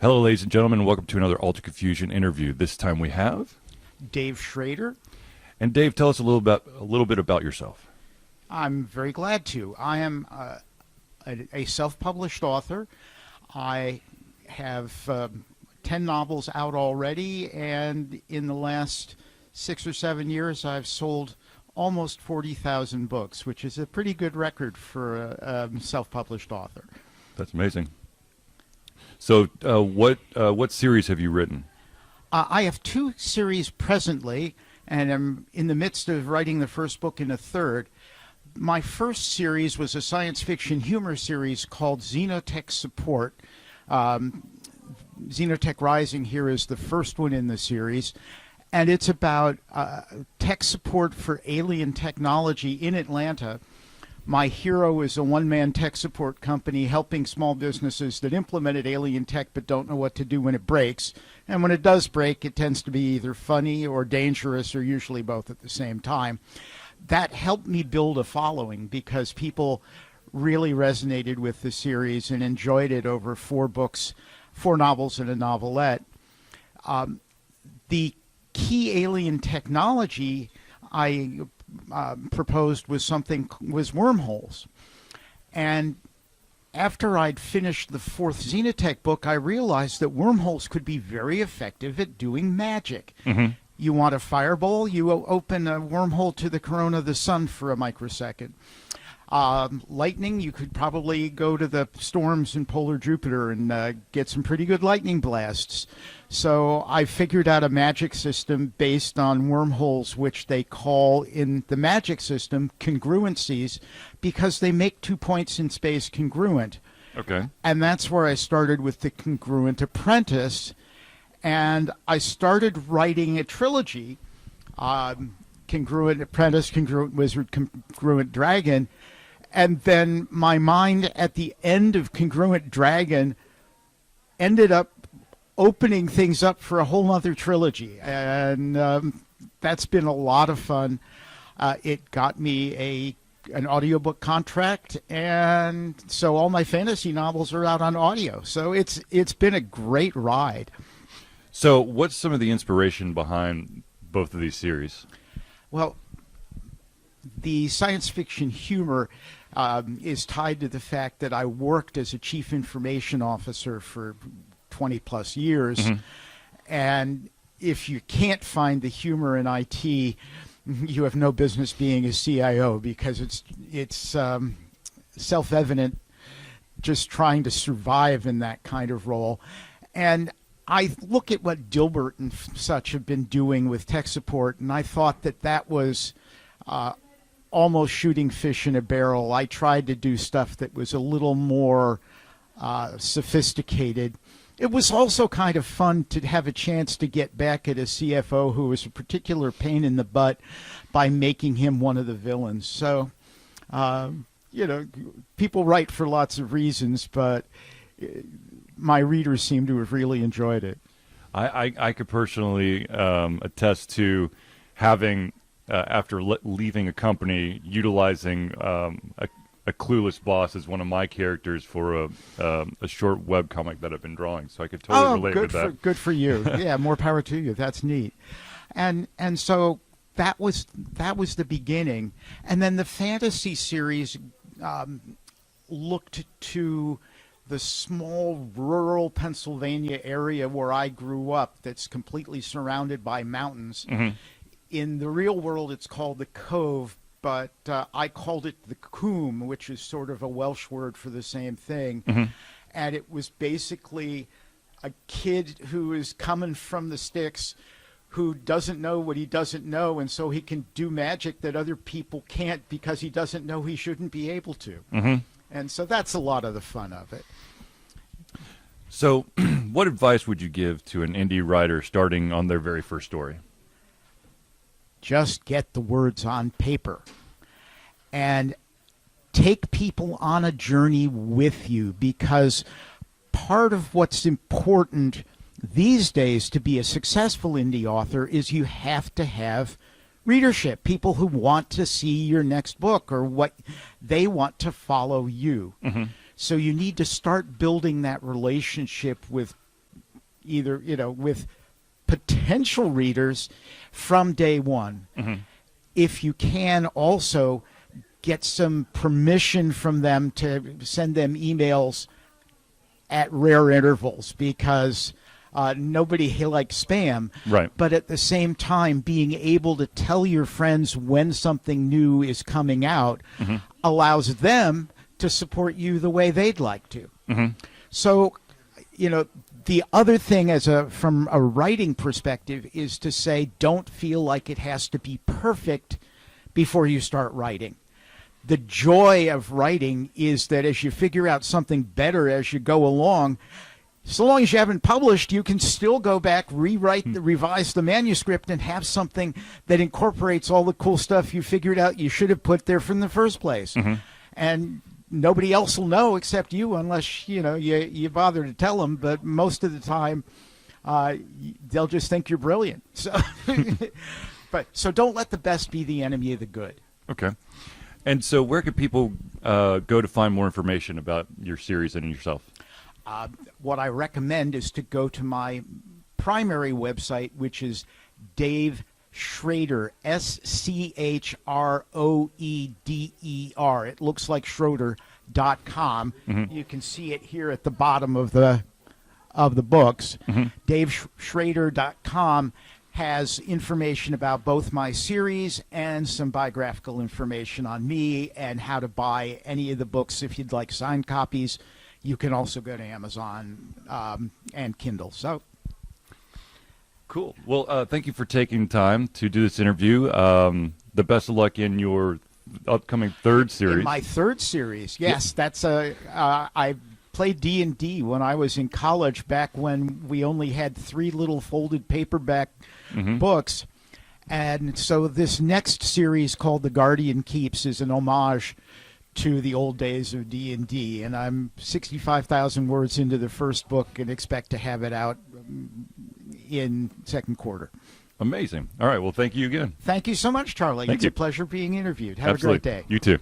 Hello, ladies and gentlemen. Welcome to another Alter Confusion interview. This time we have Dave Schroeder. And Dave, tell us a little bit about yourself. I'm very glad to. I am a self-published author. I have 10 novels out already, and in the last 6 or 7 years, I've sold almost 40,000 books, which is a pretty good record for a self-published author. That's amazing. So what series have you written? I have 2 series presently, and I'm in the midst of writing the first book in a third. My first series was a science fiction humor series called Xenotech Support. Xenotech Rising here is the first one in the series, and it's about tech support for alien technology in Atlanta. My hero is a one-man tech support company helping small businesses that implemented alien tech but don't know what to do when it breaks. And when it does break, it tends to be either funny or dangerous, or usually both at the same time. That helped me build a following because people really resonated with the series and enjoyed it over 4 books, 4 novels and a novelette. The key alien technology I proposed was wormholes. And after I'd finished the 4th Xenotech book, I realized that wormholes could be very effective at doing magic. Mm-hmm. You want a fireball, you open a wormhole to the corona of the sun for a microsecond. Lightning, you could probably go to the storms in polar Jupiter and get some pretty good lightning blasts. So I figured out a magic system based on wormholes, which they call in the magic system congruencies, because they make 2 points in space congruent. Okay. And that's where I started with the Congruent Apprentice. And I started writing a trilogy, Congruent Apprentice, Congruent Wizard, Congruent Dragon. And then my mind at the end of Congruent Dragon ended up opening things up for a whole other trilogy. And that's been a lot of fun. It got me an audiobook contract, and so all my fantasy novels are out on audio. So it's been a great ride. So what's some of the inspiration behind both of these series? Well, the science fiction humor is tied to the fact that I worked as a chief information officer for 20 plus years. Mm-hmm. And if you can't find the humor in IT, you have no business being a CIO, because it's self-evident just trying to survive in that kind of role. And I look at what Dilbert and such have been doing with tech support, and I thought that was almost shooting fish in a barrel. I tried to do stuff that was a little more sophisticated. It was also kind of fun to have a chance to get back at a CFO who was a particular pain in the butt by making him one of the villains. So, people write for lots of reasons, but my readers seem to have really enjoyed it. I could personally attest to having, after leaving a company, utilizing a clueless boss as one of my characters for a short webcomic that I've been drawing. So I could totally relate with that. Good for you. Yeah, more power to you. That's neat. And so that was the beginning. And then the fantasy series looked to the small rural Pennsylvania area where I grew up that's completely surrounded by mountains. Mm-hmm. In the real world, it's called the Cove, but I called it the Coombe, which is sort of a Welsh word for the same thing. Mm-hmm. And it was basically a kid who is coming from the sticks who doesn't know what he doesn't know, and so he can do magic that other people can't because he doesn't know he shouldn't be able to. Mm-hmm. And so that's a lot of the fun of it. So what advice would you give to an indie writer starting on their very first story? Just get the words on paper and take people on a journey with you, because part of what's important these days to be a successful indie author is you have to have readership, people who want to see your next book or what they want to follow you. Mm-hmm. So you need to start building that relationship with either, with potential readers from day one. If you can also get some permission from them to send them emails at rare intervals, because nobody likes spam. Right. But at the same time, being able to tell your friends when something new is coming out allows them to support you the way they'd like to. So, the other thing from a writing perspective is to say, don't feel like it has to be perfect before you start writing. The joy of writing is that as you figure out something better as you go along, so long as you haven't published, you can still go back, revise the manuscript, and have something that incorporates all the cool stuff you figured out you should have put there from the first place. And nobody else will know except you, unless you bother to tell them. But most of the time, they'll just think you're brilliant. So don't let the best be the enemy of the good. Okay. And so where can people go to find more information about your series and yourself? What I recommend is to go to my primary website, which is Dave Schroeder, SCHROEDER. It looks like Schroeder.com. You can see it here at the bottom of the books. DaveSchroeder.com has information about both my series and some biographical information on me and how to buy any of the books if you'd like signed copies. You can also go to Amazon and Kindle. So, cool. Well, thank you for taking time to do this interview. The best of luck in your upcoming third series. In my third series, yes. That's I played D&D when I was in college, back when we only had 3 little folded paperback books. And so this next series, called The Guardian Keeps, is an homage to the old days of D&D. And I'm 65,000 words into the first book and expect to have it out in second quarter. Amazing. All right. Well, thank you again. Thank you so much, Charlie. Thank It's you. a pleasure being interviewed. Have Absolutely. a great day. You too.